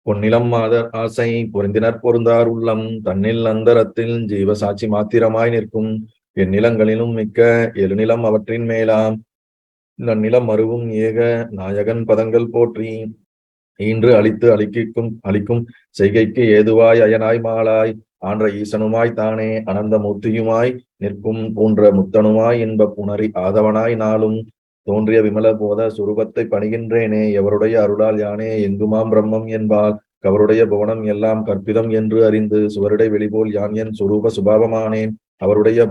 பொன்னிலம் மாதர் ஆசை பொருந்தினர் பொருந்தார் உள்ளம் தன்னில் அந்தரத்தில் ஜீவ சாட்சி மாத்திரமாய் நிற்கும் எந்நிலங்களிலும் மிக்க எழுநிலம் அவற்றின் மேலாம் நன்னிலம் மருவும் ஏக நாயகன் பதங்கள் போற்றி ஈன்று அழித்து அழிக்கும் செய்கைக்கு ஏதுவாய் அயனாய் மாலாய் ஆன்ற ஈசனுமாய் தானே அனந்த மூர்த்தியுமாய் நிற்கும் பூன்ற முத்தனுமாய் இன்ப புணரி ஆதவனாய் நாளும் தோன்றிய விமல போத சுரூபத்தை பணிகின்றேனே எவருடைய அருளால் யானே எங்குமாம் பிரம்மம் என்பால் கவருடைய புவனம் எல்லாம் கற்பிதம் என்று அறிந்து சுவருடை வெளிபோல் யான் என் சுரூப சுபாவமானேன் அவருடைய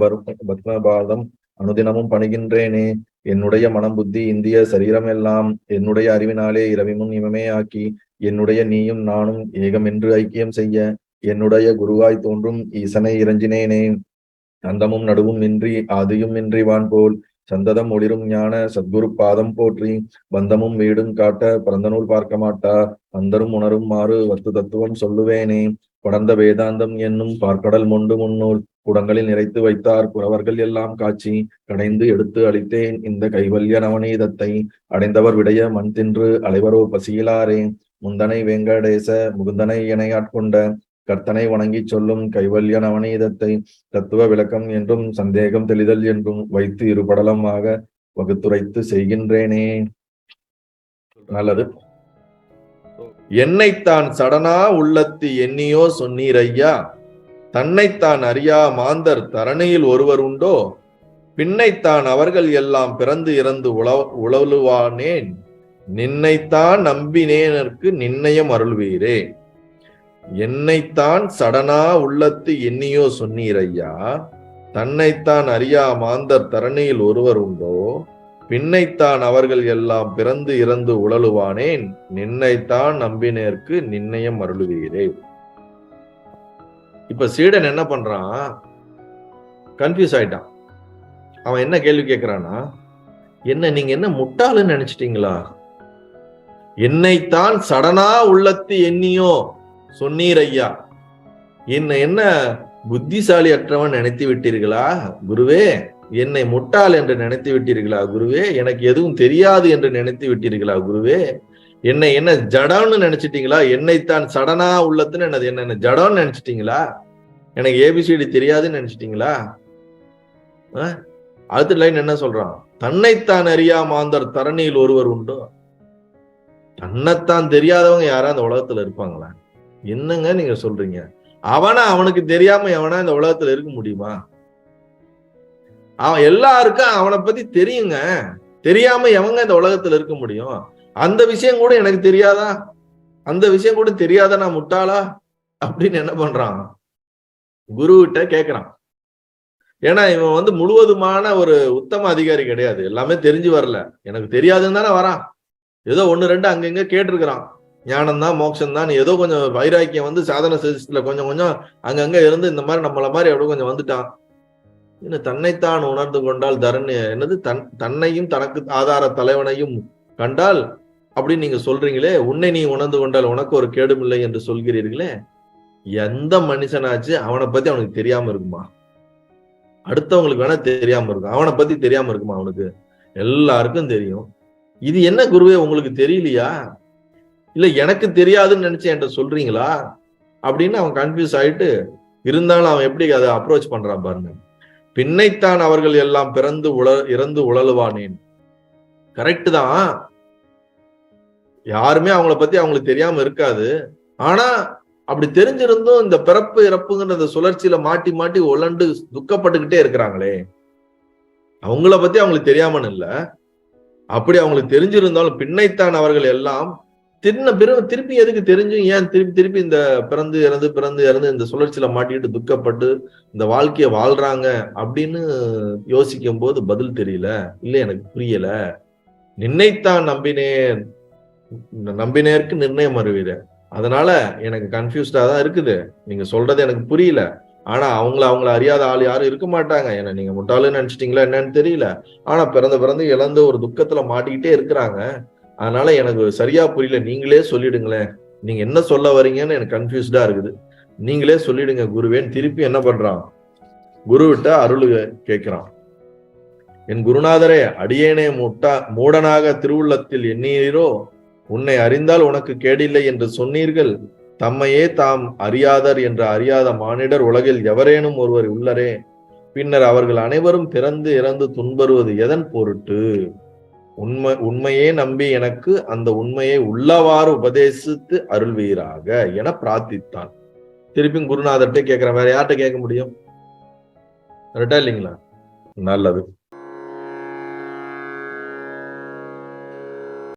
பத்மபாதம் அனுதினமும் பணிகின்றேனே என்னுடைய மனம் புத்தி இந்திய சரீரம் எல்லாம் என்னுடைய அறிவினாலே இரவிமுன் இவமே ஆக்கி என்னுடைய நீயும் நானும் ஏகம் என்று ஐக்கியம் செய்ய என்னுடைய குருவாய் தோன்றும் ஈசனை இறைஞ்சினேனே அந்தமும் நடுவும் இன்றி ஆதியும் இன்றி வான் போல் சந்ததம் ஒளிரும் ஞான சத்குரு பாதம் போற்றி பந்தமும் வீடும் காட்ட பரந்தநூல் பார்க்க மாட்டா அந்தரும் உணரும் மாறு வத்து தத்துவம் சொல்லுவேனே படர்ந்த வேதாந்தம் என்னும் பார்க்கடல் மொண்டு முன்னூல் குடங்களில் நிறைத்து வைத்தார் குறவர்கள் எல்லாம் காட்சி கடைந்து எடுத்து அளித்தேன் இந்த கைவல்ய நவநீதத்தை அடைந்தவர் விடைய மண் தின்று அலைவரோ பசியிலாரே முந்தனை வெங்கடேச முகுந்தனை என ஆட்கொண்ட கர்த்தனை வணங்கி சொல்லும் கைவல்ய நவநீதத்தை தத்துவ விளக்கம் என்றும் சந்தேகம் தெளிதல் என்றும் வைத்து இருபடலமாக வகுத்துரைத்து செய்கின்றேனே. நல்லது. என்னைத்தான் சடனா உள்ளத்து எண்ணியோ சொன்னீரையா, தன்னைத்தான் அறியா மாந்தர் தரணியில் ஒருவர் உண்டோ, பின்னைத்தான் அவர்கள் எல்லாம் பிறந்து இறந்து உழலுவானேன், நின்னைத்தான் நம்பினேனற்கு நிர்ணயம் அருள்வீரே. என்னைத்தான் சடனா உள்ளத்து எண்ணியோ சொன்னீரையா, தன்னைத்தான் அறியா மாந்தர் தரணியில் ஒருவர் உண்டோ, பின்னைத்தான் அவர்கள் எல்லாம் பிறந்து இறந்து உழலுவானேன், நின்னைத்தான் நம்பினேற்கு நிர்ணயம் அருளுவீரே. இப்ப சீடன் என்ன பண்றான்? கன்ஃபியூஸ் ஆயிட்டான். அவன் என்ன கேள்வி கேட்கிறான்னா, என்ன நீங்க என்ன முட்டாளுன்னு நினைச்சிட்டீங்களா? என்னைத்தான் சடனா உள்ளத்து எண்ணியோ சொன்னீர் ஐயா, என்ன புத்திசாலி அற்றவன் நினைத்து விட்டீர்களா குருவே? என்னை முட்டாள் என்று நினைத்து விட்டீர்களா குருவே? எனக்கு எதுவும் தெரியாது என்று நினைத்து விட்டீர்களா குருவே? என்ன ஜடம்னு நினைச்சிட்டீங்களா? என்னைத்தான் சடனா உள்ளத்துன்னு என்ன ஜடம்னு நினைச்சிட்டீங்களா? எனக்கு ஏபிசிடி தெரியாதுன்னு நினைச்சிட்டீங்களா? அடுத்த லைன் என்ன சொல்றான்? தன்னைத்தான் அறியா மாந்தர் தரணியில் ஒருவர் உண்டோ. தன்னைத்தான் தெரியாதவங்க யாரா அந்த உலகத்துல இருப்பாங்களா? என்னங்க நீங்க சொல்றீங்க? அவனுக்கு தெரியாம எவனா இந்த உலகத்துல இருக்க முடியுமா? அவன் எல்லாருக்கும் அவனை பத்தி தெரியுங்க. தெரியாம எவங்க இந்த உலகத்துல இருக்க முடியும்? அந்த விஷயம் கூட எனக்கு தெரியாதா? அந்த விஷயம் கூட தெரியாதா? நான் முட்டாளா அப்படின்னு என்ன பண்றான்? குருகிட்ட கேட்கிறான். ஏன்னா இவன் முழுவதுமான ஒரு உத்தம அதிகாரி கிடையாது. எல்லாமே தெரிஞ்சு வரல. எனக்கு தெரியாதுன்னு தானே வரான். ஏதோ 1-2 அங்கங்க கேட்டிருக்கிறான். ஞானம் தான் மோட்சம் தான் ஏதோ கொஞ்சம் வைராக்கியம் சாதன சிஸ்டத்துல கொஞ்சம் அங்கங்க இருந்து இந்த மாதிரி நம்மள மாதிரி அப்படியே கொஞ்சம் வந்துட்டான். இன்னும் தன்னைத்தான் உணர்ந்து கொண்டால் தரணி என்னது தன்னையும் தனக்கு ஆதார தலைவனையும் கண்டால் அப்படின்னு நீங்க சொல்றீங்களே, உன்னை நீ உணர்ந்து கொண்டால் உனக்கு ஒரு கேடும் இல்லை என்று சொல்கிறீர்களே. எந்த மனுஷனாச்சு அவனை பத்தி அவனுக்கு தெரியாம இருக்குமா? அடுத்தவங்களுக்கு வேணா தெரியாம இருக்கும், அவனை பத்தி தெரியாம இருக்குமா? அவனுக்கு எல்லாருக்கும் தெரியும். இது என்ன குருவே உங்களுக்கு தெரியலையா? இல்ல எனக்கு தெரியாதுன்னு நினைச்சு என்கிட்ட சொல்றீங்களா அப்படின்னு அவன் கன்ஃபியூஸ் ஆயிட்டு, இருந்தாலும் அவன் எப்படி அதை அப்ரோச் பண்றான் பாருங்க. பின்னைத்தான் அவர்கள் எல்லாம் இறந்து உழலுவானேன். கரெக்ட் தான், யாருமே அவங்கள பத்தி அவங்களுக்கு தெரியாம இருக்காது. ஆனா அப்படி தெரிஞ்சிருந்தும் இந்த பிறப்பு இறப்புங்கிற அந்த சுழற்சியில மாட்டி மாட்டி உழண்டு துக்கப்பட்டுக்கிட்டே இருக்கிறாங்களே, அவங்கள பத்தி அவங்களுக்கு தெரியாமன்னு இல்ல, அப்படி அவங்களுக்கு தெரிஞ்சிருந்தாலும் பின்னைத்தான் அவர்கள் எல்லாம் திருப்பி எதுக்கு தெரிஞ்சும் ஏன் திருப்பி இந்த பிறந்து இறந்து இந்த சுழற்சியில மாட்டிக்கிட்டு துக்கப்பட்டு இந்த வாழ்க்கைய வாழ்றாங்க அப்படின்னு யோசிக்கும் போது பதில் தெரியல. இல்ல எனக்கு புரியல. நின்னைத்தான் நம்பினேற்கு நிர்ணயம் அறிவீர. அதனால எனக்கு கன்ஃபியூஸ்டா தான் இருக்குது. நீங்க சொல்றது எனக்கு புரியல. ஆனா அவங்கள அறியாத ஆள் யாரும் இருக்க மாட்டாங்க. ஏன்னா நீங்க முட்டாளுன்னு நினைச்சிட்டீங்களா என்னன்னு தெரியல. ஆனா பிறந்து இழந்த ஒரு துக்கத்துல மாட்டிக்கிட்டே இருக்கிறாங்க. அதனால எனக்கு சரியா புரியல. நீங்களே சொல்லிடுங்களேன், நீங்க என்ன சொல்ல வரீங்கன்னு எனக்கு கன்ஃபியூஸ்டா இருக்குது. நீங்களே சொல்லிடுங்க குருவேன். திருப்பி என்ன பண்றான்? குருவிட்ட அருள் கேட்கிறான். என் குருநாதரே, அடியேனே மூடனாக திருவுள்ளத்தில் எண்ணீரோ, உன்னை அறிந்தால் உனக்கு கேடில்லை என்று சொன்னீர்கள். தம்மையே தாம் அறியாதர் என்ற அறியாத மானிடர் உலகில் எவரேனும் ஒருவர் உள்ளரே. பின்னர் அவர்கள் அனைவரும் பிறந்து இறந்து துன்பறுவது எதன் பொருட்டு? உண்மையே நம்பி எனக்கு அந்த உண்மையை உள்ளவாறு உபதேசித்து அருள்வீராக என பிரார்த்தித்தான். திருப்பியும் குருநாதர்கிட்ட கேட்கிற வேற யார்கிட்ட கேட்க முடியும்? இல்லைங்களா? நல்லது.